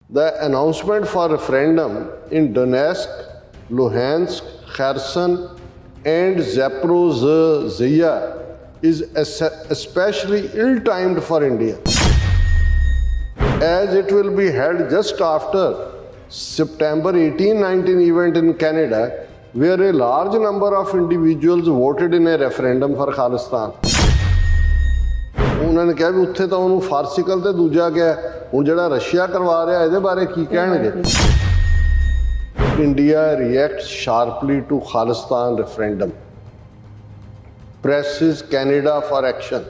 The announcement for referendum in Donetsk, Luhansk, Kherson and Zaporozhye is especially ill-timed for India, as it will be held just after September 18-19 event in Canada, where a large number of individuals voted in a referendum for Khalistan. ਉਹਨਾਂ ਨੇ ਕਿਹਾ ਵੀ ਉੱਥੇ ਤਾਂ ਉਹਨੂੰ ਫਾਰਸੀਕਲ ਤੇ ਦੂਜਾ ਕਿਹਾ, ਹੁਣ ਜਿਹੜਾ ਰਸ਼ੀਆ ਕਰਵਾ ਰਿਹਾ ਇਹਦੇ ਬਾਰੇ ਕੀ ਕਹਿਣਗੇ? India reacts sharply to Khalistan referendum. Presses Canada for action.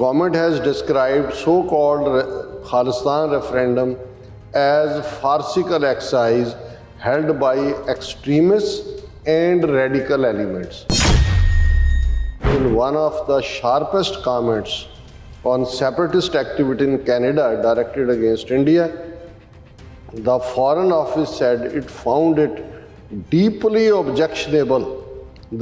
Government has described so-called Khalistan referendum as farcical exercise held by extremists and radical elements. In one of the sharpest comments on separatist activity in Canada directed against India, the Foreign Office said it found it deeply objectionable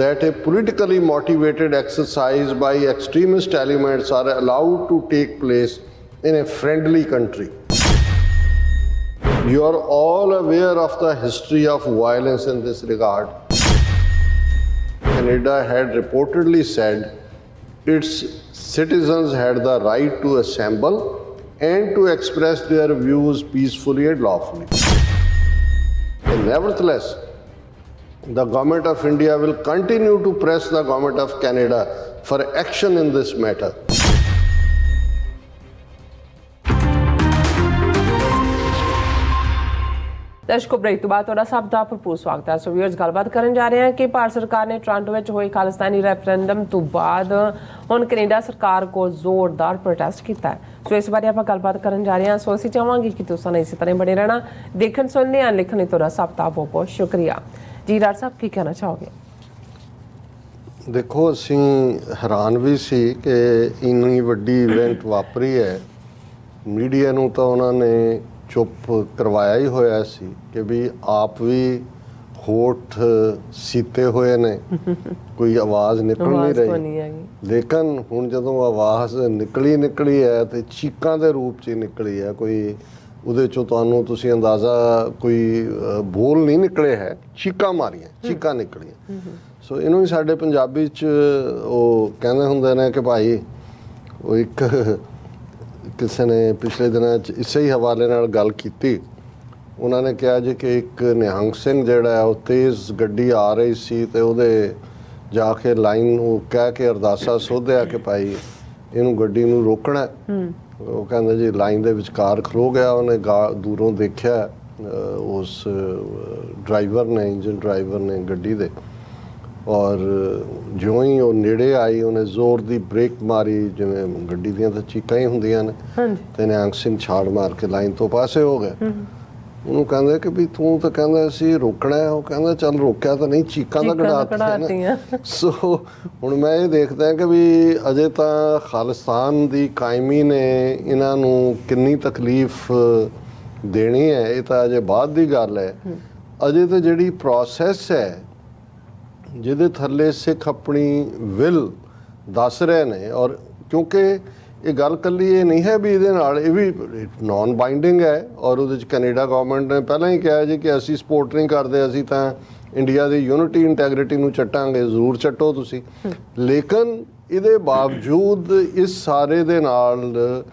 that a politically motivated exercise by extremist elements are allowed to take place in a friendly country. You are all aware of the history of violence in this regard. Canada had reportedly said its citizens had the right to assemble and to express their views peacefully and lawfully. And nevertheless, the Government of India will continue to press the Government of Canada for action in this matter. ਦਰਸ਼ਕੋ, break ਤੋਂ ਬਾਅਦ ਤੁਹਾਡਾ ਸਭ ਦਾ ਭਰਪੂਰ ਸਵਾਗਤ ਹੈ। ਸੋ viewers, ਗੱਲਬਾਤ ਕਰਨ ਜਾ ਰਹੇ ਹਾਂ ਕਿ ਭਾਰਤ ਸਰਕਾਰ ਨੇ ਟੋਰਾਂਟੋ ਵਿੱਚ ਹੋਏ ਖਾਲਿਸਤਾਨੀ ਰੈਫਰੈਂਡਮ ਤੋਂ ਬਾਅਦ ਹੁਣ ਕੈਨੇਡਾ ਸਰਕਾਰ ਕੋਲ ਜ਼ੋਰਦਾਰ ਪ੍ਰੋਟੈਸਟ ਕੀਤਾ ਹੈ। ਸੋ ਇਸ ਬਾਰੇ ਆਪਾਂ ਗੱਲਬਾਤ ਕਰਨ ਜਾ ਰਹੇ ਹਾਂ। ਸੋ ਅਸੀਂ ਚਾਹਾਂਗੇ ਕਿ ਤੁਸੀਂ ਇਸੇ ਤਰ੍ਹਾਂ ਬਣੇ ਰਹਿਣਾ, ਦੇਖਣ ਸੁਣਨੇ ਆ ਲਿਖਣ ਲਈ ਤੁਹਾਡਾ ਸਭ ਦਾ ਬਹੁਤ ਬਹੁਤ ਸ਼ੁਕਰੀਆ ਜੀ। ਡਾਕਟਰ ਸਾਹਿਬ, ਕੀ ਕਹਿਣਾ ਚਾਹੋਗੇ? ਦੇਖੋ, ਅਸੀਂ ਹੈਰਾਨ ਵੀ ਸੀ ਕਿ ਇੰਨੀ ਵੱਡੀ ਇਵੈਂਟ ਵਾਪਰੀ ਹੈ। ਮੀਡੀਆ ਨੂੰ ਤਾਂ ਉਹਨਾਂ ਨੇ ਚੁੱਪ ਕਰਵਾਇਆ ਹੀ ਹੋਇਆ ਸੀ ਕਿ ਵੀ ਆਪ ਵੀ ਹੋਠ ਸੀਤੇ ਹੋਏ ਨੇ, ਕੋਈ ਆਵਾਜ਼ ਨਿਕਲ ਨਹੀਂ ਰਹੀ। ਲੇਕਿਨ ਹੁਣ ਜਦੋਂ ਆਵਾਜ਼ ਨਿਕਲੀ ਹੈ ਤੇ ਚੀਕਾਂ ਦੇ ਰੂਪ 'ਚ ਨਿਕਲੀ ਹੈ। ਕੋਈ ਉਹਦੇ 'ਚੋਂ ਤੁਹਾਨੂੰ ਤੁਸੀਂ ਅੰਦਾਜ਼ਾ, ਕੋਈ ਬੋਲ ਨਹੀਂ ਨਿਕਲੇ ਹੈ, ਚੀਕਾਂ ਮਾਰੀਆਂ, ਚੀਕਾਂ ਨਿਕਲੀਆਂ। ਸੋ ਇਹਨੂੰ ਹੀ ਸਾਡੇ ਪੰਜਾਬੀ 'ਚ ਉਹ ਕਹਿੰਦੇ ਹੁੰਦੇ ਨੇ ਕਿ ਭਾਈ, ਉਹ ਇੱਕ ਕਿਸੇ ਨੇ ਪਿਛਲੇ ਦਿਨਾਂ 'ਚ ਇਸੇ ਹੀ ਹਵਾਲੇ ਨਾਲ ਗੱਲ ਕੀਤੀ। ਉਹਨਾਂ ਨੇ ਕਿਹਾ ਜੀ ਕਿ ਇੱਕ ਨਿਹੰਗ ਸਿੰਘ ਜਿਹੜਾ ਉਹ ਤੇਜ਼ ਗੱਡੀ ਆ ਰਹੀ ਸੀ ਅਤੇ ਉਹਦੇ ਜਾ ਕੇ ਲਾਈਨ ਉਹ ਕਹਿ ਕੇ ਅਰਦਾਸਾ ਸੋਧਿਆ ਕਿ ਭਾਈ ਇਹਨੂੰ ਗੱਡੀ ਨੂੰ ਰੋਕਣਾ। ਉਹ ਕਹਿੰਦੇ ਜੀ ਲਾਈਨ ਦੇ ਵਿਚਕਾਰ ਖਲੋ ਗਿਆ। ਉਹਨੇ ਦੂਰੋਂ ਦੇਖਿਆ ਉਸ ਡਰਾਈਵਰ ਨੇ, ਇੰਜਨ ਡਰਾਈਵਰ ਨੇ ਗੱਡੀ ਦੇ, ਔਰ ਜਿਉਂ ਹੀ ਉਹ ਨੇੜੇ ਆਈ ਉਹਨੇ ਜ਼ੋਰ ਦੀ ਬ੍ਰੇਕ ਮਾਰੀ, ਜਿਵੇਂ ਗੱਡੀ ਦੀਆਂ ਤਾਂ ਚੀਕਾਂ ਹੀ ਹੁੰਦੀਆਂ ਨੇ, ਅਤੇ ਨਿਹੰਗ ਸਿੰਘ ਛਾਲ ਮਾਰ ਕੇ ਲਾਈਨ ਤੋਂ ਪਾਸੇ ਹੋ ਗਿਆ। ਉਹਨੂੰ ਕਹਿੰਦੇ ਕਿ ਵੀ ਤੂੰ ਤਾਂ ਕਹਿੰਦਾ ਸੀ ਰੋਕਣਾ। ਉਹ ਕਹਿੰਦਾ ਚੱਲ ਰੋਕਿਆ ਤਾਂ ਨਹੀਂ, ਚੀਕਾਂ ਤਾਂ ਕਢਾਤੀਆਂ। ਸੋ ਹੁਣ ਮੈਂ ਇਹ ਦੇਖਦਾ ਕਿ ਵੀ ਅਜੇ ਤਾਂ ਖਾਲਿਸਤਾਨ ਦੀ ਕਾਇਮੀ ਨੇ ਇਹਨਾਂ ਨੂੰ ਕਿੰਨੀ ਤਕਲੀਫ ਦੇਣੀ ਹੈ, ਇਹ ਤਾਂ ਅਜੇ ਬਾਅਦ ਦੀ ਗੱਲ ਹੈ। ਅਜੇ ਤਾਂ ਜਿਹੜੀ ਪ੍ਰੋਸੈਸ ਹੈ ਜਿਹਦੇ ਥੱਲੇ ਸਿੱਖ ਆਪਣੀ ਵਿਲ ਦੱਸ ਰਹੇ ਨੇ, ਔਰ ਕਿਉਂਕਿ ਇਹ ਗੱਲ ਇਕੱਲੀ ਇਹ ਨਹੀਂ ਹੈ ਵੀ ਇਹਦੇ ਨਾਲ, ਇਹ ਵੀ ਨੋਨ ਬਾਈਂਡਿੰਗ ਹੈ। ਔਰ ਉਹਦੇ 'ਚ ਕੈਨੇਡਾ ਗੌਰਮੈਂਟ ਨੇ ਪਹਿਲਾਂ ਹੀ ਕਿਹਾ ਜੀ ਕਿ ਅਸੀਂ ਸਪੋਰਟ ਨਹੀਂ ਕਰਦੇ, ਅਸੀਂ ਤਾਂ ਇੰਡੀਆ ਦੀ ਯੂਨਿਟੀ ਇੰਟੈਗਰਿਟੀ ਨੂੰ ਚੱਟਾਂਗੇ। ਜ਼ਰੂਰ ਚੱਟੋ ਤੁਸੀਂ। ਲੇਕਿਨ ਇਹਦੇ ਬਾਵਜੂਦ ਇਸ ਸਾਰੇ ਦੇ ਨਾਲ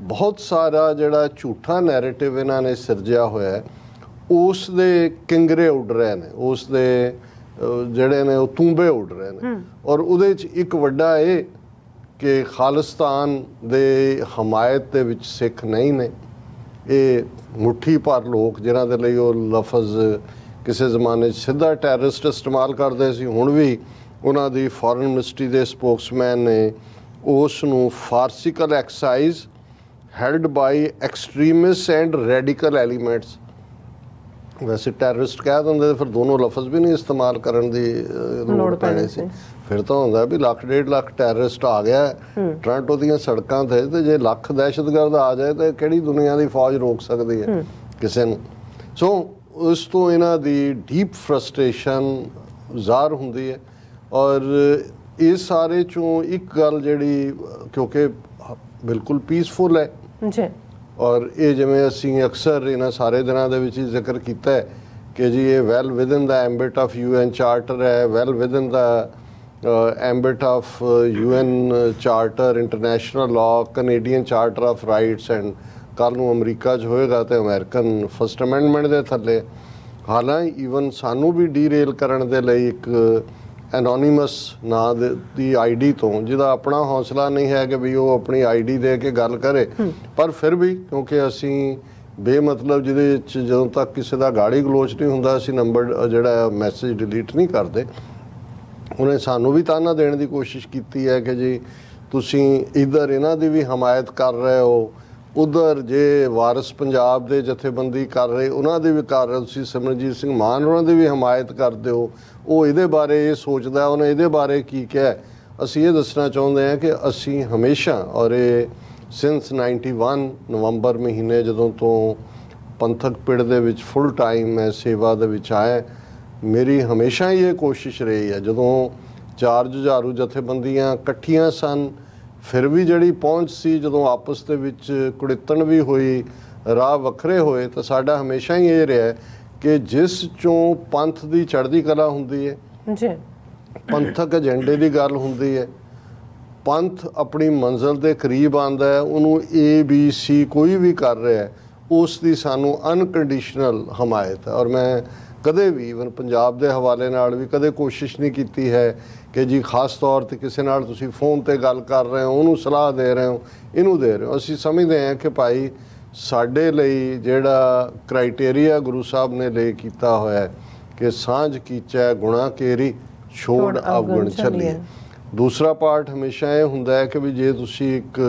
ਬਹੁਤ ਸਾਰਾ ਜਿਹੜਾ ਝੂਠਾ ਨੈਰੇਟਿਵ ਇਹਨਾਂ ਨੇ ਸਿਰਜਿਆ ਹੋਇਆ, ਉਸ ਦੇ ਕਿੰਗਰੇ ਉੱਡ ਰਹੇ ਨੇ, ਉਸ ਦੇ ਜਿਹੜੇ ਨੇ ਉਹ ਤੂੰਬੇ ਉੱਡ ਰਹੇ ਨੇ। ਔਰ ਉਹਦੇ 'ਚ ਇੱਕ ਵੱਡਾ ਇਹ ਕਿ ਖਾਲਿਸਤਾਨ ਦੇ ਹਮਾਇਤ ਦੇ ਵਿੱਚ ਸਿੱਖ ਨਹੀਂ ਨੇ। ਇਹ ਮੁੱਠੀ ਭਰ ਲੋਕ ਜਿਨ੍ਹਾਂ ਦੇ ਲਈ ਉਹ ਲਫ਼ਜ਼ ਕਿਸੇ ਜ਼ਮਾਨੇ 'ਚ ਸਿੱਧਾ ਟੈਰਰਿਸਟ ਇਸਤੇਮਾਲ ਕਰਦੇ ਸੀ, ਹੁਣ ਵੀ ਉਹਨਾਂ ਦੀ ਫੋਰਨ ਮਿਨਿਸਟਰੀ ਦੇ ਸਪੋਕਸਮੈਨ ਨੇ ਉਸ ਨੂੰ farcical exercise held by extremist and radical elements. ਵੈਸੇ ਟੈਰਰਿਸਟ ਕਹਿ ਦਿੰਦੇ ਫਿਰ ਦੋਨੋਂ ਲਫ਼ਜ਼ ਵੀ ਨਹੀਂ ਇਸਤੇਮਾਲ ਕਰਨ ਦੀ ਲੋੜ ਪੈਣੀ ਸੀ। ਫਿਰ ਤਾਂ ਹੁੰਦਾ ਵੀ 1.5 ਲੱਖ ਟੈਰਰਿਸਟ ਆ ਗਿਆ ਟੋਰਾਂਟੋ ਦੀਆਂ ਸੜਕਾਂ 'ਤੇ, ਅਤੇ ਜੇ ਲੱਖ ਦਹਿਸ਼ਤਗਰਦ ਆ ਜਾਏ ਤਾਂ ਕਿਹੜੀ ਦੁਨੀਆ ਦੀ ਫੌਜ ਰੋਕ ਸਕਦੀ ਹੈ ਕਿਸੇ ਨੂੰ? ਸੋ ਉਸ ਤੋਂ ਇਹਨਾਂ ਦੀ ਡੀਪ ਫਰਸਟ੍ਰੇਸ਼ਨ ਜ਼ਾਹਰ ਹੁੰਦੀ ਹੈ। ਔਰ ਇਸ ਸਾਰੇ 'ਚੋਂ ਇੱਕ ਗੱਲ ਜਿਹੜੀ, ਕਿਉਂਕਿ ਬਿਲਕੁਲ ਪੀਸਫੁਲ ਹੈ, ਔਰ ਇਹ ਜਿਵੇਂ ਅਸੀਂ ਅਕਸਰ ਇਹਨਾਂ ਸਾਰੇ ਦਿਨਾਂ ਦੇ ਵਿੱਚ ਹੀ ਜ਼ਿਕਰ ਕੀਤਾ ਹੈ ਕਿ ਜੀ ਇਹ well within the ambit of UN charter ਹੈ, well within the ambit of UN charter, international law, Canadian charter of rights and ਕੱਲ੍ਹ ਨੂੰ ਅਮਰੀਕਾ 'ਚ ਹੋਏਗਾ ਤੇ ਅਮਰੀਕਨ ਫਸਟ ਅਮੈਂਡਮੈਂਟ ਦੇ ਥੱਲੇ। ਹਾਲਾਂਕਿ ਈਵਨ ਸਾਨੂੰ ਵੀ ਡੀਰੇਲ ਕਰਨ ਦੇ ਲਈ ਇੱਕ ਐਨੋਨੀਮਸ ਨਾਂ ਦੀ ID ਤੋਂ, ਜਿਹਦਾ ਆਪਣਾ ਹੌਸਲਾ ਨਹੀਂ ਹੈ ਕਿ ਵੀ ਉਹ ਆਪਣੀ ID ਦੇ ਕੇ ਗੱਲ ਕਰੇ, ਪਰ ਫਿਰ ਵੀ ਕਿਉਂਕਿ ਅਸੀਂ ਬੇਮਤਲਬ ਜਿਹਦੇ ਵਿੱਚ ਜਦੋਂ ਤੱਕ ਕਿਸੇ ਦਾ ਗਾਲੀ ਗਲੋਚ ਨਹੀਂ ਹੁੰਦਾ ਅਸੀਂ ਨੰਬਰ ਜਿਹੜਾ ਮੈਸੇਜ ਡਿਲੀਟ ਨਹੀਂ ਕਰਦੇ। ਉਹਨੇ ਸਾਨੂੰ ਵੀ ਤਾਨਾ ਦੇਣ ਦੀ ਕੋਸ਼ਿਸ਼ ਕੀਤੀ ਹੈ ਕਿ ਜੀ ਤੁਸੀਂ ਇੱਧਰ ਇਹਨਾਂ ਦੀ ਵੀ ਹਮਾਇਤ ਕਰ ਰਹੇ ਹੋ, ਉਧਰ ਜੇ ਵਾਰਿਸ ਪੰਜਾਬ ਦੇ ਜਥੇਬੰਦੀ ਕਰ ਰਹੇ ਉਹਨਾਂ ਦੀ ਵੀ ਕਰ ਰਹੇ, ਤੁਸੀਂ ਸਿਮਰਨਜੀਤ ਸਿੰਘ ਮਾਨ ਉਹਨਾਂ ਦੀ ਵੀ ਹਮਾਇਤ ਕਰਦੇ ਹੋ। ਉਹ ਇਹਦੇ ਬਾਰੇ ਇਹ ਸੋਚਦਾ, ਉਹਨੇ ਇਹਦੇ ਬਾਰੇ ਕੀ ਕਿਹਾ। ਅਸੀਂ ਇਹ ਦੱਸਣਾ ਚਾਹੁੰਦੇ ਹਾਂ ਕਿ ਅਸੀਂ ਹਮੇਸ਼ਾ, ਔਰ ਇਹ ਸਿੰਸ 91 ਨਵੰਬਰ ਮਹੀਨੇ ਜਦੋਂ ਤੋਂ ਪੰਥਕ ਪਿੜ ਦੇ ਵਿੱਚ ਫੁੱਲ ਟਾਈਮ ਮੈਂ ਸੇਵਾ ਦੇ ਵਿੱਚ ਆਇਆ, ਮੇਰੀ ਹਮੇਸ਼ਾ ਹੀ ਇਹ ਕੋਸ਼ਿਸ਼ ਰਹੀ ਹੈ। ਜਦੋਂ ਚਾਰ ਜੁਝਾਰੂ ਜਥੇਬੰਦੀਆਂ ਇਕੱਠੀਆਂ ਸਨ, ਫਿਰ ਵੀ ਜਿਹੜੀ ਪਹੁੰਚ ਸੀ, ਜਦੋਂ ਆਪਸ ਦੇ ਵਿੱਚ ਕੁੜਿੱਤਣ ਵੀ ਹੋਈ, ਰਾਹ ਵੱਖਰੇ ਹੋਏ, ਤਾਂ ਸਾਡਾ ਹਮੇਸ਼ਾ ਹੀ ਇਹ ਰਿਹਾ ਕਿ ਜਿਸ ਚੋਂ ਪੰਥ ਦੀ ਚੜ੍ਹਦੀ ਕਲਾ ਹੁੰਦੀ ਹੈ ਜੀ, ਪੰਥਕ ਏਜੰਡੇ ਦੀ ਗੱਲ ਹੁੰਦੀ ਹੈ, ਪੰਥ ਆਪਣੀ ਮੰਜ਼ਿਲ ਦੇ ਕਰੀਬ ਆਉਂਦਾ ਹੈ, ਉਹਨੂੰ ABC ਕੋਈ ਵੀ ਕਰ ਰਿਹਾ ਹੈ, ਉਸ ਦੀ ਸਾਨੂੰ ਅਨਕੰਡੀਸ਼ਨਲ ਹਮਾਇਤ ਹੈ। ਔਰ ਮੈਂ ਕਦੇ ਵੀ ਈਵਨ ਪੰਜਾਬ ਦੇ ਹਵਾਲੇ ਨਾਲ ਵੀ ਕਦੇ ਕੋਸ਼ਿਸ਼ ਨਹੀਂ ਕੀਤੀ ਹੈ ਕਿ ਜੀ ਖਾਸ ਤੌਰ 'ਤੇ ਕਿਸੇ ਨਾਲ ਤੁਸੀਂ ਫੋਨ 'ਤੇ ਗੱਲ ਕਰ ਰਹੇ ਹੋ, ਉਹਨੂੰ ਸਲਾਹ ਦੇ ਰਹੇ ਹੋ, ਇਹਨੂੰ ਦੇ ਰਹੇ ਹੋ। ਅਸੀਂ ਸਮਝਦੇ ਹਾਂ ਕਿ ਭਾਈ ਸਾਡੇ ਲਈ ਜਿਹੜਾ ਕ੍ਰਾਈਟੇਰੀਆ ਗੁਰੂ ਸਾਹਿਬ ਨੇ ਲੈ ਕੀਤਾ ਹੋਇਆ ਕਿ ਸਾਂਝ ਕੀਚੈ ਗੁਣਾ ਕੇਰੀ ਛੋੜ ਅਵਗੁਣ ਚੱਲੀਏ। ਦੂਸਰਾ ਪਾਰਟ ਹਮੇਸ਼ਾ ਇਹ ਹੁੰਦਾ ਹੈ ਕਿ ਵੀ ਜੇ ਤੁਸੀਂ ਇੱਕ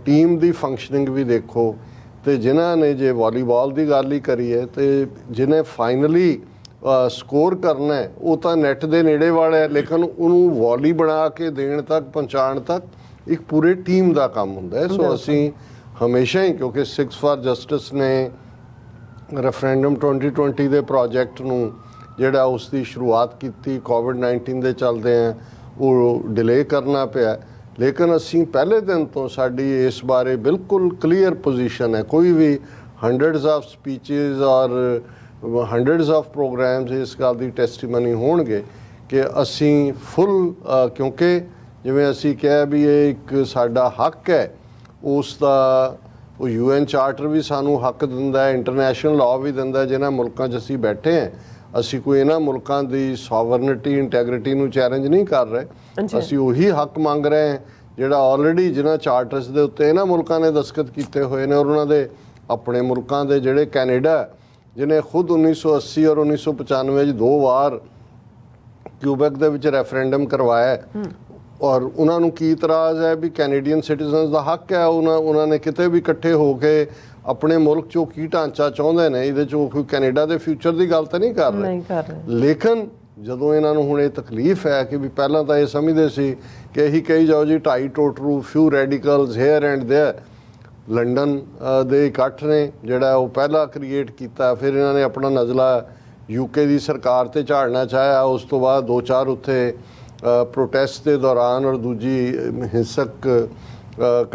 ਟੀਮ ਦੀ ਫੰਕਸ਼ਨਿੰਗ ਵੀ ਦੇਖੋ, ਤੇ ਜਿਨ੍ਹਾਂ ਨੇ ਜੇ ਵਾਲੀਬਾਲ ਦੀ ਗੱਲ ਹੀ ਕਰੀਏ ਤੇ ਜਿਹਨੇ ਫਾਈਨਲੀ ਸਕੋਰ ਕਰਨਾ ਹੈ ਉਹ ਤਾਂ ਨੈਟ ਦੇ ਨੇੜੇ ਵਾਲਾ ਹੈ, ਲੇਕਿਨ ਉਹਨੂੰ ਵਾਲੀ ਬਣਾ ਕੇ ਦੇਣ ਤੱਕ, ਪਹੁੰਚਾਉਣ ਤੱਕ ਇੱਕ ਪੂਰੇ ਟੀਮ ਦਾ ਕੰਮ ਹੁੰਦਾ ਹੈ। ਸੋ ਅਸੀਂ ਹਮੇਸ਼ਾ ਹੀ, ਕਿਉਂਕਿ ਸਿੱਖਸ ਫਾਰ ਜਸਟਿਸ ਨੇ ਰੈਫਰੈਂਡਮ 2020 ਦੇ ਪ੍ਰੋਜੈਕਟ ਨੂੰ ਜਿਹੜਾ ਉਸ ਦੀ ਸ਼ੁਰੂਆਤ ਕੀਤੀ, ਕੋਵਿਡ-19 ਦੇ ਚੱਲਦੇ ਆ ਉਹ ਡਿਲੇ ਕਰਨਾ ਪਿਆ, ਲੇਕਿਨ ਅਸੀਂ ਪਹਿਲੇ ਦਿਨ ਤੋਂ ਸਾਡੀ ਇਸ ਬਾਰੇ ਬਿਲਕੁਲ ਕਲੀਅਰ ਪੋਜੀਸ਼ਨ ਹੈ। ਕੋਈ ਵੀ ਹੰਡਰਡਸ ਆਫ ਸਪੀਚਸ ਔਰ ਹੰਡਰਡਸ ਆਫ ਪ੍ਰੋਗਰਾਮਸ ਇਸ ਗੱਲ ਦੀ ਟੈਸਟੀਮਨੀ ਹੋਣਗੇ ਕਿ ਅਸੀਂ ਫੁੱਲ, ਕਿਉਂਕਿ ਜਿਵੇਂ ਅਸੀਂ ਕਿਹਾ ਵੀ ਇਹ ਇੱਕ ਸਾਡਾ ਹੱਕ ਹੈ, ਉਸ ਦਾ ਉਹ UN ਚਾਰਟਰ ਵੀ ਸਾਨੂੰ ਹੱਕ ਦਿੰਦਾ ਹੈ, ਇੰਟਰਨੈਸ਼ਨਲ ਲਾਅ ਵੀ ਦਿੰਦਾ। ਜਿਨ੍ਹਾਂ ਮੁਲਕਾਂ 'ਚ ਅਸੀਂ ਬੈਠੇ ਹਾਂ, ਅਸੀਂ ਕੋਈ ਇਹਨਾਂ ਮੁਲਕਾਂ ਦੀ ਸੋਵਰਨਿਟੀ, ਇੰਟੈਗਰਿਟੀ ਨੂੰ ਚੈਲੰਜ ਨਹੀਂ ਕਰ ਰਹੇ, ਅਸੀਂ ਉਹੀ ਹੱਕ ਮੰਗ ਰਹੇ ਹਾਂ ਜਿਹੜਾ ਆਲਰੇਡੀ ਜਿਨ੍ਹਾਂ ਚਾਰਟਰਸ ਦੇ ਉੱਤੇ ਇਹਨਾਂ ਮੁਲਕਾਂ ਨੇ ਦਸਤਖਤ ਕੀਤੇ ਹੋਏ ਨੇ। ਔਰ ਉਹਨਾਂ ਦੇ ਆਪਣੇ ਮੁਲਕਾਂ ਦੇ ਜਿਹੜੇ ਕੈਨੇਡਾ, ਜਿਹਨੇ ਖੁਦ 1980 ਔਰ 1995 'ਚ 2 ਵਾਰ ਕਿਊਬੈਕ ਦੇ ਵਿੱਚ ਰੈਫਰੈਂਡਮ ਕਰਵਾਇਆ, ਔਰ ਉਹਨਾਂ ਨੂੰ ਕੀ ਇਤਰਾਜ਼ ਹੈ ਵੀ ਕੈਨੇਡੀਅਨ ਸਿਟੀਜ਼ਨਸ ਦਾ ਹੱਕ ਹੈ, ਉਹਨਾਂ ਨੇ ਕਿਤੇ ਵੀ ਇਕੱਠੇ ਹੋ ਕੇ ਆਪਣੇ ਮੁਲਕ 'ਚੋਂ ਕੀ ਢਾਂਚਾ ਚਾਹੁੰਦੇ ਨੇ, ਇਹਦੇ 'ਚੋਂ ਕੋਈ ਕੈਨੇਡਾ ਦੇ ਫਿਊਚਰ ਦੀ ਗੱਲ ਤਾਂ ਨਹੀਂ ਕਰ ਰਹੇ। ਲੇਕਿਨ ਜਦੋਂ ਇਹਨਾਂ ਨੂੰ ਹੁਣ ਇਹ ਤਕਲੀਫ ਹੈ ਕਿ ਵੀ ਪਹਿਲਾਂ ਤਾਂ ਇਹ ਸਮਝਦੇ ਸੀ ਕਿ ਇਹੀ ਕਹੀ ਜਾਓ ਜੀ 2.5 ਟੋਟਰੂ few radicals here and there, London ਦੇ ਇਕੱਠ ਨੇ ਜਿਹੜਾ ਉਹ ਪਹਿਲਾਂ ਕ੍ਰੀਏਟ ਕੀਤਾ, ਫਿਰ ਇਹਨਾਂ ਨੇ ਆਪਣਾ ਨਜ਼ਲਾ UK ਦੀ ਸਰਕਾਰ 'ਤੇ ਝਾੜਨਾ ਚਾਹਿਆ, ਉਸ ਤੋਂ ਬਾਅਦ 2-4 ਉੱਥੇ ਪ੍ਰੋਟੈਸਟ ਦੇ ਦੌਰਾਨ ਔਰ ਦੂਜੀ ਹਿੰਸਕ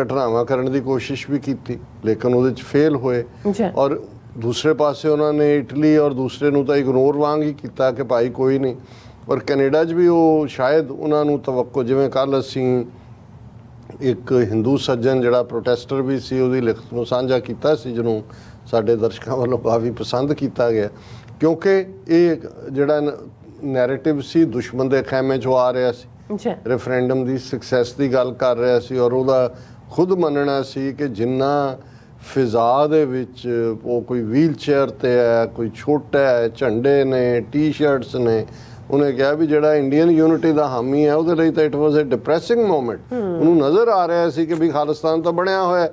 ਘਟਨਾਵਾਂ ਕਰਨ ਦੀ ਕੋਸ਼ਿਸ਼ ਵੀ ਕੀਤੀ, ਲੇਕਿਨ ਉਹਦੇ 'ਚ ਫੇਲ ਹੋਏ। ਔਰ ਦੂਸਰੇ ਪਾਸੇ ਉਹਨਾਂ ਨੇ ਇਟਲੀ ਔਰ ਦੂਸਰੇ ਨੂੰ ਤਾਂ ਇਗਨੋਰ ਵਾਂਗ ਹੀ ਕੀਤਾ ਕਿ ਭਾਈ ਕੋਈ ਨਹੀਂ। ਔਰ ਕੈਨੇਡਾ 'ਚ ਵੀ ਉਹ ਸ਼ਾਇਦ ਉਹਨਾਂ ਨੂੰ ਤਵੱਕੋ, ਜਿਵੇਂ ਕੱਲ੍ਹ ਅਸੀਂ ਇੱਕ ਹਿੰਦੂ ਸੱਜਣ ਜਿਹੜਾ ਪ੍ਰੋਟੈਸਟਰ ਵੀ ਸੀ ਉਹਦੀ ਲਿਖਤ ਨੂੰ ਸਾਂਝਾ ਕੀਤਾ ਸੀ, ਜਿਹਨੂੰ ਸਾਡੇ ਦਰਸ਼ਕਾਂ ਵੱਲੋਂ ਕਾਫੀ ਪਸੰਦ ਕੀਤਾ ਗਿਆ, ਕਿਉਂਕਿ ਇਹ ਜਿਹੜਾ ਨੈਰੇਟਿਵ ਸੀ ਦੁਸ਼ਮਣ ਦੇ ਖੈਮੇ 'ਚੋਂ ਆ ਰਿਹਾ ਸੀ, ਰੈਫਰੈਂਡਮ ਦੀ ਸਕਸੈਸ ਦੀ ਗੱਲ ਕਰ ਰਿਹਾ ਸੀ, ਔਰ ਉਹਦਾ ਖੁਦ ਮੰਨਣਾ ਸੀ ਕਿ ਜਿੰਨਾ ਫਿਜ਼ਾ ਦੇ ਵਿੱਚ ਉਹ ਕੋਈ ਵੀਲ ਚੇਅਰ 'ਤੇ ਹੈ, ਕੋਈ ਛੋਟਾ ਹੈ, ਝੰਡੇ ਨੇ, ਟੀ-ਸ਼ਰਟਸ ਨੇ, ਉਹਨੇ ਕਿਹਾ ਵੀ ਜਿਹੜਾ ਇੰਡੀਅਨ ਯੂਨਿਟੀ ਦਾ ਹਾਮੀ ਹੈ ਉਹਦੇ ਲਈ ਤਾਂ it was a depressing moment. ਉਹਨੂੰ ਨਜ਼ਰ ਆ ਰਿਹਾ ਸੀ ਕਿ ਵੀ ਖਾਲਿਸਤਾਨ ਤਾਂ ਬਣਿਆ ਹੋਇਆ।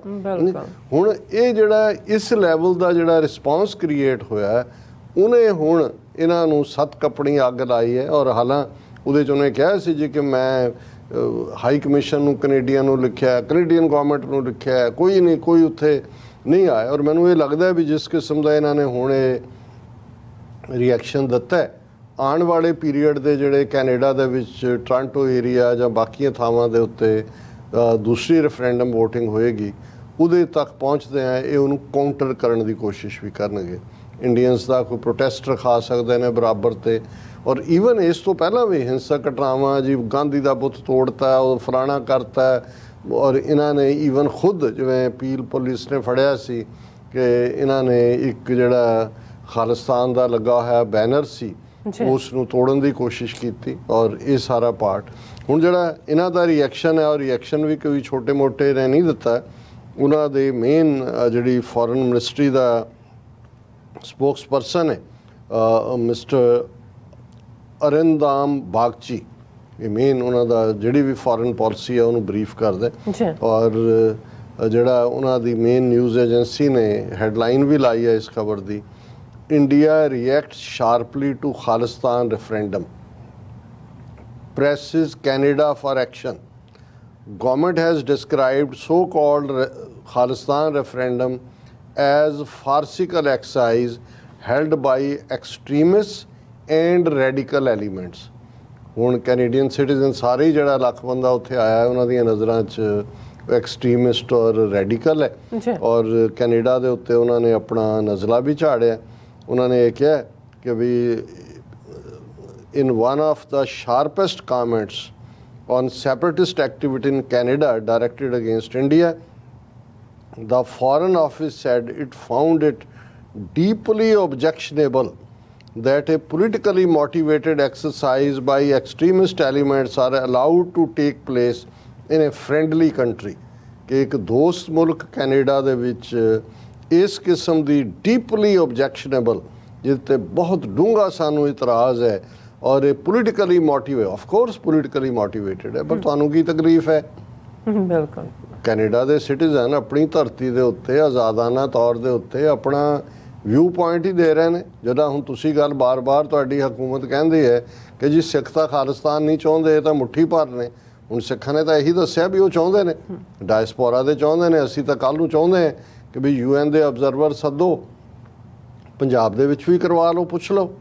ਹੁਣ ਇਹ ਜਿਹੜਾ ਇਸ ਲੈਵਲ ਦਾ ਜਿਹੜਾ ਰਿਸਪੌਂਸ ਕ੍ਰੀਏਟ ਹੋਇਆ, ਉਹਨੇ ਹੁਣ ਇਹਨਾਂ ਨੂੰ ਸੱਤ ਕੱਪੜੀ ਅੱਗ ਲਾਈ ਹੈ। ਔਰ ਹਾਲਾਂ ਉਹਦੇ 'ਚ ਉਹਨੇ ਕਿਹਾ ਸੀ ਜੀ ਕਿ ਮੈਂ ਹਾਈ ਕਮਿਸ਼ਨ ਨੂੰ ਕੈਨੇਡੀਅਨ ਨੂੰ ਲਿਖਿਆ, ਕੈਨੇਡੀਅਨ ਗੌਰਮੈਂਟ ਨੂੰ ਲਿਖਿਆ, ਕੋਈ ਨਹੀਂ, ਕੋਈ ਉੱਥੇ ਨਹੀਂ ਆਇਆ। ਔਰ ਮੈਨੂੰ ਇਹ ਲੱਗਦਾ ਵੀ ਜਿਸ ਕਿਸਮ ਦਾ ਇਹਨਾਂ ਨੇ ਹੁਣ ਇਹ ਰਿਐਕਸ਼ਨ ਦਿੱਤਾ ਹੈ, ਆਉਣ ਵਾਲੇ ਪੀਰੀਅਡ ਦੇ ਜਿਹੜੇ ਕੈਨੇਡਾ ਦੇ ਵਿੱਚ ਟੋਰਾਂਟੋ ਏਰੀਆ ਜਾਂ ਬਾਕੀਆਂ ਥਾਵਾਂ ਦੇ ਉੱਤੇ ਦੂਸਰੀ ਰੈਫਰੈਂਡਮ ਵੋਟਿੰਗ ਹੋਏਗੀ, ਉਹਦੇ ਤੱਕ ਪਹੁੰਚਦੇ ਆ ਇਹ ਉਹਨੂੰ ਕਾਊਂਟਰ ਕਰਨ ਦੀ ਕੋਸ਼ਿਸ਼ ਵੀ ਕਰਨਗੇ। ਇੰਡੀਅਨਸ ਦਾ ਕੋਈ ਪ੍ਰੋਟੈਸਟ ਰਖਾ ਸਕਦੇ ਨੇ ਬਰਾਬਰ 'ਤੇ, ਔਰ ਈਵਨ ਇਸ ਤੋਂ ਪਹਿਲਾਂ ਵੀ ਹਿੰਸਕ ਘਟਨਾਵਾਂ ਜੀ ਗਾਂਧੀ ਦਾ ਬੁੱਤ ਤੋੜਤਾ, ਉਹ ਫਲਾਣਾ ਕਰਤਾ, ਔਰ ਇਹਨਾਂ ਨੇ ਈਵਨ ਖੁਦ ਜਿਵੇਂ ਪੀਲ ਪੁਲਿਸ ਨੇ ਫੜਿਆ ਸੀ ਕਿ ਇਹਨਾਂ ਨੇ ਇੱਕ ਜਿਹੜਾ ਖਾਲਿਸਤਾਨ ਦਾ ਲੱਗਾ ਹੋਇਆ ਬੈਨਰ ਸੀ ਉਸ ਨੂੰ ਤੋੜਨ ਦੀ ਕੋਸ਼ਿਸ਼ ਕੀਤੀ, ਔਰ ਇਹ ਸਾਰਾ ਪਾਰਟ ਹੁਣ ਜਿਹੜਾ ਇਹਨਾਂ ਦਾ ਰਿਐਕਸ਼ਨ ਹੈ, ਔਰ ਰਿਐਕਸ਼ਨ ਵੀ ਕੋਈ ਛੋਟੇ ਮੋਟੇ ਨੇ ਨਹੀਂ ਦਿੱਤਾ। ਉਹਨਾਂ ਦੇ ਮੇਨ ਜਿਹੜੀ ਫੋਰਨ ਮਿਨਿਸਟਰੀ ਦਾ ਸਪੋਕਸਪਰਸਨ ਹੈ ਮਿਸਟਰ ਅਰਿੰਦਾਮ ਬਾਗਚੀ, ਇਹ ਮੇਨ ਉਹਨਾਂ ਦਾ ਜਿਹੜੀ ਵੀ ਫੋਰਨ ਪਾਲਿਸੀ ਹੈ ਉਹਨੂੰ ਬਰੀਫ ਕਰਦਾ। ਔਰ ਜਿਹੜਾ ਉਹਨਾਂ ਦੀ ਮੇਨ ਨਿਊਜ਼ ਏਜੰਸੀ ਨੇ ਹੈਡਲਾਈਨ ਵੀ ਲਾਈ ਹੈ ਇਸ ਖਬਰ ਦੀ, India react sharply to Khalistan referendum, presses Canada for action. Government has described so-called Khalistan referendum as farcical exercise held by extremists and radical elements. ਹੁਣ ਕੈਨੇਡੀਅਨ ਸਿਟੀਜ਼ਨ ਸਾਰੇ ਜਿਹੜਾ ਲੱਖ ਬੰਦਾ ਉੱਥੇ ਆਇਆ ਉਹਨਾਂ ਦੀਆਂ ਨਜ਼ਰਾਂ 'ਚ ਐਕਸਟ੍ਰੀਮਿਸਟ ਔਰ ਰੈਡੀਕਲ ਹੈ, ਔਰ ਕੈਨੇਡਾ ਦੇ ਉੱਤੇ ਉਹਨਾਂ ਨੇ ਆਪਣਾ ਨਜ਼ਲਾ ਵੀ ਝਾੜਿਆ। ਉਹਨਾਂ ਨੇ ਇਹ ਕਿਹਾ ਕਿ ਵੀ in one of the sharpest comments on separatist activity in Canada directed against India, the Foreign Office said it found it deeply objectionable that a politically motivated exercise by extremist elements are allowed to take place in a friendly country. ਕਿ ਇੱਕ ਦੋਸਤ ਮੁਲਕ Canada ਦੇ ਵਿੱਚ ਇਸ ਕਿਸਮ ਦੀ deeply ਓਬਜੈਕਸ਼ਨੇਬਲ ਜਿਸ 'ਤੇ ਬਹੁਤ ਡੂੰਘਾ ਸਾਨੂੰ ਇਤਰਾਜ਼ ਹੈ, ਔਰ ਇਹ politically motivate, of course politically motivated ਹੈ, ਪਰ ਤੁਹਾਨੂੰ ਕੀ ਤਕਲੀਫ ਹੈ? ਬਿਲਕੁਲ ਕੈਨੇਡਾ ਦੇ ਸਿਟੀਜ਼ਨ ਆਪਣੀ ਧਰਤੀ ਦੇ ਉੱਤੇ ਆਜ਼ਾਦਾਨਾ ਤੌਰ ਦੇ ਉੱਤੇ ਆਪਣਾ ਵਿਊ ਪੁਆਇੰਟ ਹੀ ਦੇ ਰਹੇ ਨੇ। ਜਦੋਂ ਹੁਣ ਤੁਸੀਂ ਗੱਲ ਬਾਰ-ਬਾਰ ਤੁਹਾਡੀ ਹਕੂਮਤ ਕਹਿੰਦੀ ਹੈ ਕਿ ਜੀ ਸਿੱਖ ਤਾਂ ਖਾਲਿਸਤਾਨ ਨਹੀਂ ਚਾਹੁੰਦੇ, ਇਹ ਤਾਂ ਮੁੱਠੀ ਭਰ ਨੇ। ਹੁਣ ਸਿੱਖਾਂ ਨੇ ਤਾਂ ਇਹੀ ਦੱਸਿਆ ਵੀ ਉਹ ਚਾਹੁੰਦੇ ਨੇ, ਡਾਇਸਪੋਰਾ ਦੇ ਚਾਹੁੰਦੇ ਨੇ, ਅਸੀਂ ਤਾਂ ਕੱਲ੍ਹ ਨੂੰ ਚਾਹੁੰਦੇ ਹਾਂ ਕਿ ਵੀ UN ਦੇ ਅਬਜ਼ਰਵਰ ਸੱਦੋ, ਪੰਜਾਬ ਦੇ ਵਿੱਚ ਵੀ ਕਰਵਾ ਲਓ, ਪੁੱਛ ਲਓ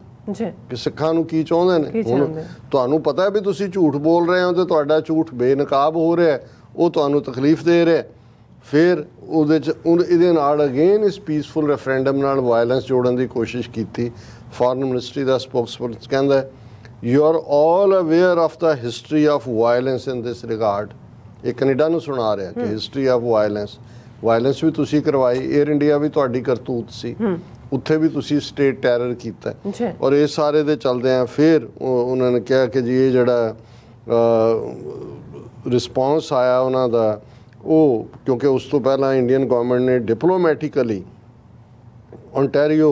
ਕਿ ਸਿੱਖਾਂ ਨੂੰ ਕੀ ਚਾਹੁੰਦੇ ਨੇ। ਹੁਣ ਤੁਹਾਨੂੰ ਪਤਾ ਵੀ ਤੁਸੀਂ ਝੂਠ ਬੋਲ ਰਹੇ ਹੋ ਤੇ ਤੁਹਾਡਾ ਝੂਠ ਬੇਨਕਾਬ ਹੋ ਰਿਹਾ, ਉਹ ਤੁਹਾਨੂੰ ਤਕਲੀਫ ਦੇ ਰਿਹਾ। ਫਿਰ ਉਹਦੇ 'ਚ ਇਹਦੇ ਨਾਲ ਅਗੇਨ ਇਸ ਪੀਸਫੁਲ ਰੈਫਰੈਂਡਮ ਨਾਲ ਵਾਇਲੈਂਸ ਜੋੜਨ ਦੀ ਕੋਸ਼ਿਸ਼ ਕੀਤੀ। ਫੋਰਨ ਮਿਨਿਸਟਰੀ ਦਾ ਸਪੋਕਸਪਰਸਨ ਕਹਿੰਦਾ you are all aware of the history of violence in this regard. ਇਹ ਕੈਨੇਡਾ ਨੂੰ ਸੁਣਾ ਰਿਹਾ ਕਿ ਹਿਸਟਰੀ ਆਫ ਵਾਇਲੈਂਸ ਵੀ ਤੁਸੀਂ ਕਰਵਾਈ, ਏਅਰ ਇੰਡੀਆ ਵੀ ਤੁਹਾਡੀ ਕਰਤੂਤ ਸੀ, ਉੱਥੇ ਵੀ ਤੁਸੀਂ ਸਟੇਟ ਟੈਰਰ ਕੀਤਾ, ਔਰ ਇਹ ਸਾਰੇ ਦੇ ਚਲਦਿਆਂ ਫਿਰ ਉਹਨਾਂ ਨੇ ਕਿਹਾ ਕਿ ਜੀ ਇਹ ਜਿਹੜਾ ਰਿਸਪੌਂਸ ਆਇਆ ਉਹਨਾਂ ਦਾ, ਉਹ ਕਿਉਂਕਿ ਉਸ ਤੋਂ ਪਹਿਲਾਂ ਇੰਡੀਅਨ ਗੌਰਮੈਂਟ ਨੇ ਡਿਪਲੋਮੈਟਿਕਲੀ ਓਨਟਾਰੀਓ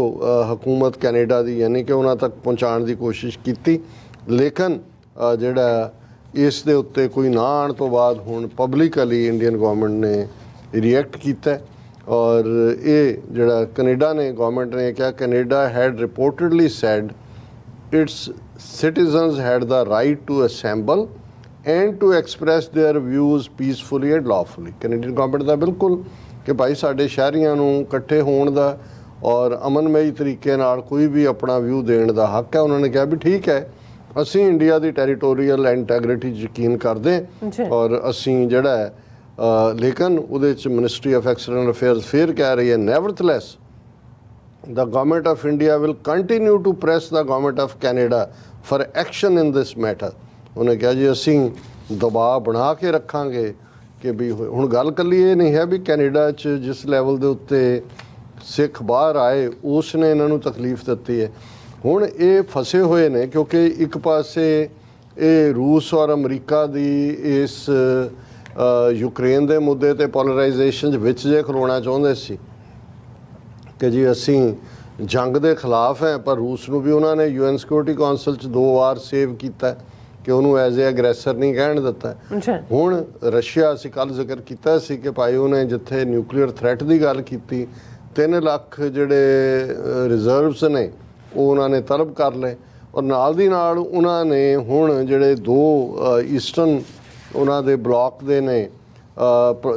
ਹਕੂਮਤ ਕੈਨੇਡਾ ਦੀ ਯਾਨੀ ਕਿ ਉਹਨਾਂ ਤੱਕ ਪਹੁੰਚਾਉਣ ਦੀ ਕੋਸ਼ਿਸ਼ ਕੀਤੀ, ਲੇਕਿਨ ਜਿਹੜਾ ਇਸ ਦੇ ਉੱਤੇ ਕੋਈ ਨਾ ਆਉਣ ਤੋਂ ਬਾਅਦ ਹੁਣ ਪਬਲਿਕਲੀ ਇੰਡੀਅਨ ਗੌਰਮੈਂਟ ਨੇ ਰਿਐਕਟ ਕੀਤਾ। ਔਰ ਇਹ ਜਿਹੜਾ ਕੈਨੇਡਾ ਨੇ ਗੌਰਮੈਂਟ ਨੇ ਕਿਹਾ, Canada had reportedly said its citizens had the right to assemble and to express their views peacefully and lawfully. Canadian government ਦਾ ਬਿਲਕੁਲ ਕਿ ਭਾਈ ਸਾਡੇ ਸ਼ਹਿਰੀਆਂ ਨੂੰ ਇਕੱਠੇ ਹੋਣ ਦਾ ਔਰ ਅਮਨਮਈ ਤਰੀਕੇ ਨਾਲ ਕੋਈ ਵੀ ਆਪਣਾ ਵਿਊ ਦੇਣ ਦਾ ਹੱਕ ਹੈ। ਉਹਨਾਂ ਨੇ ਕਿਹਾ ਵੀ ਠੀਕ ਹੈ, ਅਸੀਂ ਇੰਡੀਆ ਦੀ ਟੈਰੀਟੋਰੀਅਲ ਇੰਟੈਗ੍ਰਿਟੀ ਯਕੀਨ ਕਰਦੇ ਔਰ ਅਸੀਂ ਜਿਹੜਾ ਹੈ ਲੇਕਿਨ ਉਹਦੇ 'ਚ ਮਿਨਿਸਟਰੀ ਆਫ ਐਕਸਟਰਨਲ ਅਫੇਅਰਸ ਫਿਰ ਕਹਿ ਰਹੀ ਹੈ ਨੈਵਰਥਲੈਸ the government of India will continue to press the government of Canada for action in this matter। ਉਹਨੇ ਕਿਹਾ ਜੀ ਅਸੀਂ ਦਬਾਅ ਬਣਾ ਕੇ ਰੱਖਾਂਗੇ ਕਿ ਵੀ ਹੁਣ ਗੱਲ ਇਕੱਲੀ ਇਹ ਨਹੀਂ ਹੈ ਵੀ ਕੈਨੇਡਾ 'ਚ ਜਿਸ ਲੈਵਲ ਦੇ ਉੱਤੇ ਸਿੱਖ ਬਾਹਰ ਆਏ ਉਸ ਨੇ ਇਹਨਾਂ ਨੂੰ ਤਕਲੀਫ ਦਿੱਤੀ ਹੈ। ਹੁਣ ਇਹ ਫਸੇ ਹੋਏ ਨੇ ਕਿਉਂਕਿ ਇੱਕ ਪਾਸੇ ਇਹ ਰੂਸ ਔਰ ਅਮਰੀਕਾ ਦੀ ਇਸ ਯੂਕਰੇਨ ਦੇ ਮੁੱਦੇ 'ਤੇ ਪੋਲਰਾਈਜੇਸ਼ਨ ਵਿੱਚ ਜੇ ਖਲੋਣਾ ਚਾਹੁੰਦੇ ਸੀ ਕਿ ਜੀ ਅਸੀਂ ਜੰਗ ਦੇ ਖਿਲਾਫ ਹੈ, ਪਰ ਰੂਸ ਨੂੰ ਵੀ ਉਹਨਾਂ ਨੇ UN ਸਿਕਿਉਰਿਟੀ ਕਾਉਂਸਲ 'ਚ 2 ਵਾਰ ਸੇਵ ਕੀਤਾ ਕਿ ਉਹਨੂੰ ਐਜ਼ ਏ ਅਗਰੈਸਰ ਨਹੀਂ ਕਹਿਣ ਦਿੱਤਾ। ਹੁਣ ਰਸ਼ੀਆ ਅਸੀਂ ਕੱਲ੍ਹ ਜ਼ਿਕਰ ਕੀਤਾ ਸੀ ਕਿ ਭਾਈ ਉਹਨੇ ਜਿੱਥੇ ਨਿਊਕਲੀਅਰ ਥ੍ਰੈਟ ਦੀ ਗੱਲ ਕੀਤੀ 3 ਲੱਖ ਜਿਹੜੇ ਰਿਜ਼ਰਵਸ ਨੇ ਉਹ ਉਹਨਾਂ ਨੇ ਤਲਬ ਕਰ ਲਏ, ਔਰ ਨਾਲ ਦੀ ਨਾਲ ਉਹਨਾਂ ਨੇ ਹੁਣ ਜਿਹੜੇ 2 ਈਸਟਰਨ ਉਹਨਾਂ ਦੇ ਬਲਾਕ ਦੇ ਨੇ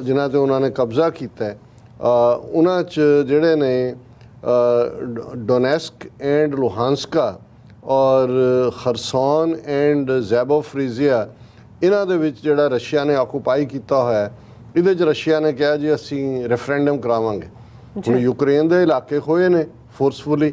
ਜਿਨ੍ਹਾਂ 'ਤੇ ਉਹਨਾਂ ਨੇ ਕਬਜ਼ਾ ਕੀਤਾ ਉਹਨਾਂ 'ਚ ਜਿਹੜੇ ਨੇ ਡੋਨੈਸਕ ਐਂਡ ਲੁਹਾਂਸਕਾ ਔਰ ਖਰਸੋਨ ਐਂਡ ਜ਼ੈਬੋਫਰੀਜ਼ੀਆ ਇਹਨਾਂ ਦੇ ਵਿੱਚ ਜਿਹੜਾ ਰਸ਼ੀਆ ਨੇ ਆਕੂਪਾਈ ਕੀਤਾ ਹੋਇਆ ਇਹਦੇ 'ਚ ਰਸ਼ੀਆ ਨੇ ਕਿਹਾ ਜੀ ਅਸੀਂ ਰੈਫਰੈਂਡਮ ਕਰਾਵਾਂਗੇ। ਹੁਣ ਯੂਕਰੇਨ ਦੇ ਇਲਾਕੇ ਖੋਏ ਨੇ ਫੋਰਸਫੁਲੀ,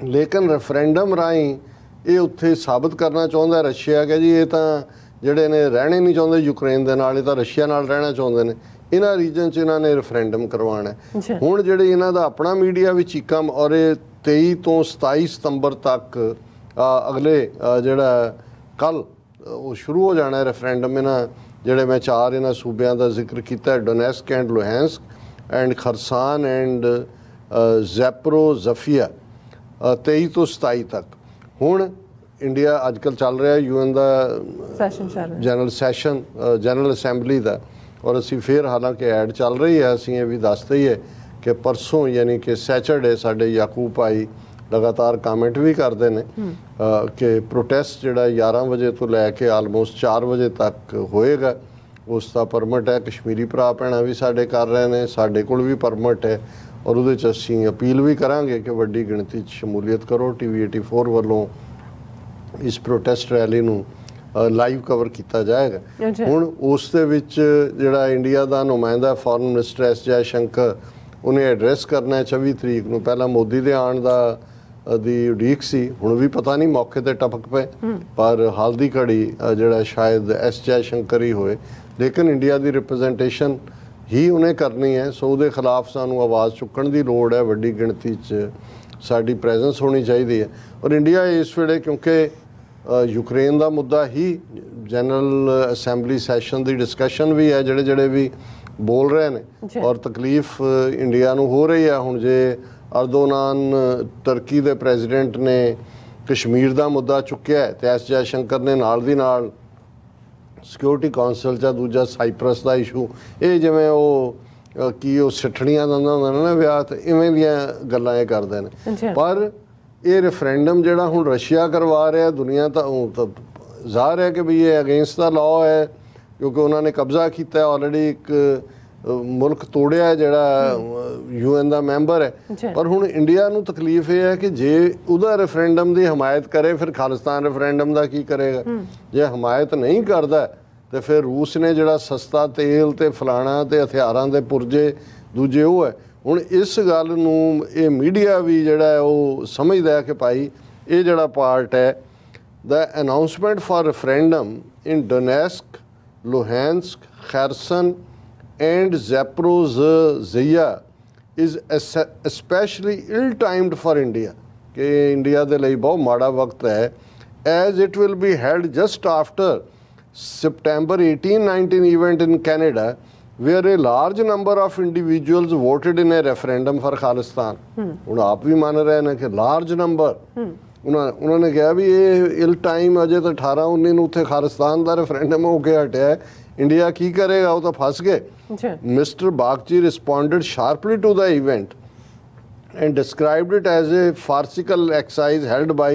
ਲੇਕਿਨ ਰੈਫਰੈਂਡਮ ਰਾਹੀਂ ਇਹ ਉੱਥੇ ਸਾਬਤ ਕਰਨਾ ਚਾਹੁੰਦਾ ਰਸ਼ੀਆ ਕਿ ਜੀ ਇਹ ਤਾਂ ਜਿਹੜੇ ਨੇ ਰਹਿਣੇ ਨਹੀਂ ਚਾਹੁੰਦੇ ਯੂਕਰੇਨ ਦੇ ਨਾਲ, ਇਹ ਤਾਂ ਰਸ਼ੀਆ ਨਾਲ ਰਹਿਣਾ ਚਾਹੁੰਦੇ ਨੇ। ਇਹਨਾਂ ਰੀਜਨ 'ਚ ਇਹਨਾਂ ਨੇ ਰੈਫਰੈਂਡਮ ਕਰਵਾਉਣਾ। ਹੁਣ ਜਿਹੜੇ ਇਹਨਾਂ ਦਾ ਆਪਣਾ ਮੀਡੀਆ ਵੀ ਚੀਕਾਂ, ਔਰ ਇਹ 23 ਤੋਂ 27 ਸਤੰਬਰ ਤੱਕ ਅਗਲੇ ਜਿਹੜਾ ਕੱਲ ਉਹ ਸ਼ੁਰੂ ਹੋ ਜਾਣਾ ਰੈਫਰੈਂਡਮ। ਇਹਨਾਂ ਜਿਹੜੇ ਮੈਂ 4 ਇਹਨਾਂ ਸੂਬਿਆਂ ਦਾ ਜ਼ਿਕਰ ਕੀਤਾ, ਡੋਨੈਸਕ ਐਂਡ ਲੁਹਾਂਸਕ ਐਂਡ ਖਰਸਾਨ ਐਂਡ ਜ਼ੈਪਰੋਜ਼ਫੀਆ, 23 ਤੋਂ 27 ਤੱਕ। ਹੁਣ ਇੰਡੀਆ ਅੱਜ ਕੱਲ੍ਹ ਚੱਲ ਰਿਹਾ UN ਦਾ ਜਨਰਲ ਸੈਸ਼ਨ, ਜਨਰਲ ਅਸੈਂਬਲੀ ਦਾ, ਔਰ ਅਸੀਂ ਫਿਰ ਹਾਲਾਂਕਿ ਐਡ ਚੱਲ ਰਹੀ ਹੈ, ਅਸੀਂ ਇਹ ਵੀ ਦੱਸਦੇ ਹੀ ਹੈ ਕਿ ਪਰਸੋਂ ਯਾਨੀ ਕਿ ਸੈਚਰਡੇ ਸਾਡੇ ਯਾਕੂਬ ਭਾਈ ਲਗਾਤਾਰ ਕਮੈਂਟ ਵੀ ਕਰਦੇ ਨੇ ਕਿ ਪ੍ਰੋਟੈਸਟ ਜਿਹੜਾ 11 ਵਜੇ ਤੋਂ ਲੈ ਕੇ ਆਲਮੋਸਟ 4 ਵਜੇ ਤੱਕ ਹੋਏਗਾ। ਉਸ ਦਾ ਪਰਮਿਟ ਹੈ, ਕਸ਼ਮੀਰੀ ਭਰਾ ਭੈਣਾਂ ਵੀ ਸਾਡੇ ਕਰ ਰਹੇ ਨੇ, ਸਾਡੇ ਕੋਲ ਵੀ ਪਰਮਿਟ ਹੈ, ਔਰ ਉਹਦੇ 'ਚ ਅਸੀਂ ਅਪੀਲ ਵੀ ਕਰਾਂਗੇ ਕਿ ਵੱਡੀ ਗਿਣਤੀ 'ਚ ਸ਼ਮੂਲੀਅਤ ਕਰੋ। TV 84 ਵੱਲੋਂ ਇਸ ਪ੍ਰੋਟੈਸਟ ਰੈਲੀ ਨੂੰ ਲਾਈਵ ਕਵਰ ਕੀਤਾ ਜਾਏਗਾ। ਹੁਣ ਉਸ ਦੇ ਵਿੱਚ ਜਿਹੜਾ ਇੰਡੀਆ ਦਾ ਨੁਮਾਇੰਦਾ ਫੋਰਨ ਮਿਨਿਸਟਰ S ਜੈਸ਼ੰਕਰ, ਉਹਨੇ ਐਡਰੈਸ ਕਰਨਾ 24 ਤਰੀਕ ਨੂੰ। ਪਹਿਲਾਂ ਮੋਦੀ ਦੇ ਆਉਣ ਦੀ ਉਡੀਕ ਸੀ, ਹੁਣ ਵੀ ਪਤਾ ਨਹੀਂ ਮੌਕੇ ਤੇ ਟਪਕ ਪਏ, ਪਰ ਹਾਲ ਦੀ ਘੜੀ ਜਿਹੜਾ ਸ਼ਾਇਦ S ਜੈਸ਼ੰਕਰ ਹੀ ਹੋਏ, ਲੇਕਿਨ ਇੰਡੀਆ ਦੀ ਰਿਪਰੈਜ਼ੈਂਟੇਸ਼ਨ ਹੀ ਉਹਨੇ ਕਰਨੀ ਹੈ। ਸੋ ਉਹਦੇ ਖਿਲਾਫ ਸਾਨੂੰ ਆਵਾਜ਼ ਚੁੱਕਣ ਦੀ ਲੋੜ ਹੈ, ਵੱਡੀ ਗਿਣਤੀ 'ਚ ਸਾਡੀ ਪ੍ਰੈਜ਼ੈਂਸ ਹੋਣੀ ਚਾਹੀਦੀ ਹੈ। ਔਰ ਇੰਡੀਆ ਇਸ ਵੇਲੇ ਕਿਉਂਕਿ ਯੂਕਰੇਨ ਦਾ ਮੁੱਦਾ ਹੀ ਜਨਰਲ ਅਸੈਂਬਲੀ ਸੈਸ਼ਨ ਦੀ ਡਿਸਕਸ਼ਨ ਵੀ ਹੈ, ਜਿਹੜੇ ਵੀ ਬੋਲ ਰਹੇ ਨੇ, ਔਰ ਤਕਲੀਫ ਇੰਡੀਆ ਨੂੰ ਹੋ ਰਹੀ ਹੈ। ਹੁਣ ਜੇ ਅਰਦੋਗਾਨ ਤੁਰਕੀ ਦੇ ਪ੍ਰੈਜ਼ੀਡੈਂਟ ਨੇ ਕਸ਼ਮੀਰ ਦਾ ਮੁੱਦਾ ਚੁੱਕਿਆ ਤੇ S ਜੈਸ਼ੰਕਰ ਨੇ ਨਾਲ ਦੀ ਨਾਲ ਸਿਕਿਉਰਿਟੀ ਕੌਂਸਲ 'ਚ ਦੂਜਾ ਸਾਈਪਰਸ ਦਾ ਇਸ਼ੂ, ਇਹ ਜਿਵੇਂ ਉਹ ਸਿੱਠਣੀਆਂ ਦਿੰਦਾ ਹੁੰਦਾ ਨਾ ਵਿਆਹ, ਤੇ ਇਵੇਂ ਦੀਆਂ ਗੱਲਾਂ ਇਹ ਕਰਦੇ ਨੇ। ਪਰ ਇਹ ਰੈਫਰੈਂਡਮ ਜਿਹੜਾ ਹੁਣ ਰਸ਼ੀਆ ਕਰਵਾ ਰਿਹਾ, ਦੁਨੀਆ ਤਾਂ ਜ਼ਾਹਰ ਹੈ ਕਿ ਵੀ ਇਹ ਅਗੇਂਸਟ ਦਾ ਲਾਅ ਹੈ, ਕਿਉਂਕਿ ਉਹਨਾਂ ਨੇ ਕਬਜ਼ਾ ਕੀਤਾ ਆਲਰੇਡੀ, ਇੱਕ ਮੁਲਕ ਤੋੜਿਆ ਜਿਹੜਾ UN ਦਾ ਮੈਂਬਰ ਹੈ। ਪਰ ਹੁਣ ਇੰਡੀਆ ਨੂੰ ਤਕਲੀਫ ਇਹ ਹੈ ਕਿ ਜੇ ਉਹਦਾ ਰੈਫਰੈਂਡਮ ਦੀ ਹਮਾਇਤ ਕਰੇ, ਫਿਰ ਖਾਲਿਸਤਾਨ ਰੈਫਰੈਂਡਮ ਦਾ ਕੀ ਕਰੇਗਾ? ਜੇ ਹਮਾਇਤ ਨਹੀਂ ਕਰਦਾ ਤੇ ਫਿਰ ਰੂਸ ਨੇ ਜਿਹੜਾ ਸਸਤਾ ਤੇਲ ਤੇ ਫਲਾਣਾ ਤੇ ਹਥਿਆਰਾਂ ਦੇ ਪੁਰਜੇ ਦੂਜੇ ਉਹ ਹੈ। ਹੁਣ ਇਸ ਗੱਲ ਨੂੰ ਇਹ ਮੀਡੀਆ ਵੀ ਜਿਹੜਾ ਉਹ ਸਮਝਦਾ ਕਿ ਭਾਈ ਇਹ ਜਿਹੜਾ ਪਾਰਟ ਹੈ, the announcement for referendum in Donetsk, Luhansk, Kherson and Zaporizhzhia is especially ill-timed for India, ਕਿ ਇੰਡੀਆ ਦੇ ਲਈ ਬਹੁਤ ਮਾੜਾ ਵਕਤ ਹੈ, as it will be held just after September 18-19 event in Canada, where a large number of individuals voted in a referendum for Khalistan. ਹੁਣ ਆਪ ਵੀ ਮੰਨ ਰਹੇ ਨੇ ਕਿ ਲਾਰਜ ਨੰਬਰ, ਉਹਨਾਂ ਨੇ ਕਿਹਾ ਵੀ ਇਹ ਇਲ ਟਾਈਮ, ਅਜੇ ਤਾਂ 18-19 ਨੂੰ ਉੱਥੇ ਖਾਲਿਸਤਾਨ ਦਾ ਰੈਫਰੈਂਡਮ ਹੋ ਕੇ ਹਟਿਆ, ਇੰਡੀਆ ਕੀ ਕਰੇਗਾ, ਉਹ ਤਾਂ ਫਸ ਗਏ। Mr. Bagchi responded sharply to the event and described it as a farcical exercise held by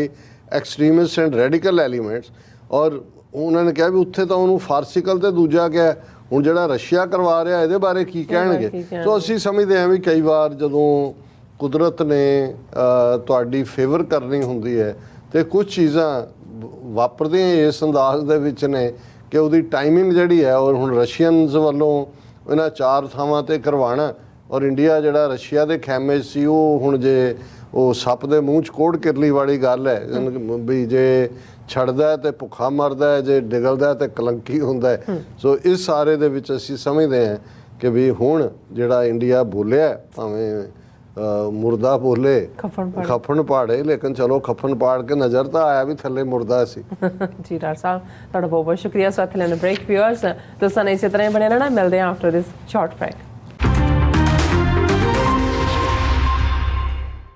extremists and radical elements, ਔਰ ਉਹਨਾਂ ਨੇ ਕਿਹਾ ਵੀ ਉੱਥੇ ਤਾਂ ਉਹਨੂੰ ਫਾਰਸਿਕਲ ਤੇ ਦੂਜਾ ਕਿਹਾ, ਹੁਣ ਜਿਹੜਾ ਰਸ਼ੀਆ ਕਰਵਾ ਰਿਹਾ ਇਹਦੇ ਬਾਰੇ ਕੀ ਕਹਿਣਗੇ? ਸੋ ਅਸੀਂ ਸਮਝਦੇ ਹਾਂ ਵੀ ਕਈ ਵਾਰ ਜਦੋਂ ਕੁਦਰਤ ਨੇ ਤੁਹਾਡੀ ਫੇਵਰ ਕਰਨੀ ਹੁੰਦੀ ਹੈ ਤੇ ਕੁਝ ਚੀਜ਼ਾਂ ਵਾਪਰਦੀਆਂ ਇਸ ਅੰਦਾਜ਼ ਦੇ ਵਿੱਚ ਨੇ ਕਿ ਉਹਦੀ ਟਾਈਮਿੰਗ ਜਿਹੜੀ ਹੈ, ਔਰ ਹੁਣ ਰਸ਼ੀਅਨਸ ਵੱਲੋਂ ਇਹਨਾਂ 4 ਥਾਵਾਂ ਤੇ ਕਰਵਾਉਣਾ, ਔਰ ਇੰਡੀਆ ਜਿਹੜਾ ਰਸ਼ੀਆ ਦੇ ਖੈਮੇ ਸੀ, ਉਹ ਹੁਣ ਜੇ ਉਹ ਸੱਪ ਦੇ ਮੂੰਹ 'ਚ ਕੋੜ ਕਿਰਲੀ ਵਾਲੀ ਗੱਲ ਹੈ ਵੀ ਜੇ ਛੱਡਦਾ ਤੇ ਭੁੱਖਾ ਮਰਦਾ, ਜੇ ਡਿਗਲਦਾ ਤੇ ਕਲੰਕੀ ਹੁੰਦਾ। ਸੋ ਇਸ ਸਾਰੇ ਦੇ ਵਿੱਚ ਅਸੀਂ ਸਮਝਦੇ ਹਾਂ ਕਿ ਵੀ ਹੁਣ ਜਿਹੜਾ ਇੰਡੀਆ ਬੋਲਿਆ, ਭਾਵੇਂ ਮੁਰਦਾ ਬੋਲੇ, ਖੱਫਣ ਪਾੜੇ, ਲੇਕਿਨ ਚਲੋ ਖੱਫਣ ਪਾੜ ਕੇ ਨਜ਼ਰ ਤਾਂ ਆਇਆ ਵੀ ਥੱਲੇ ਮੁਰਦਾ ਸੀ। ਜੀ ਡਾਕਟਰ ਸਾਹਿਬ, ਤੁਹਾਡਾ ਬਹੁਤ ਬਹੁਤ ਸ਼ੁਕਰੀਆ। ਸਾਥ ਲੈਣ ਬ੍ਰੇਕ, ਵਿਊਅਰਸ ਤੁਸੀਂ ਇਸੇ ਤਰ੍ਹਾਂ ਹੀ ਬਣੇ ਰਹਿਣਾ, ਮਿਲਦੇ ਹਾਂ ਆਫਟਰ ਦਿਸ ਸ਼ਾਰਟ ਬ੍ਰੇਕ।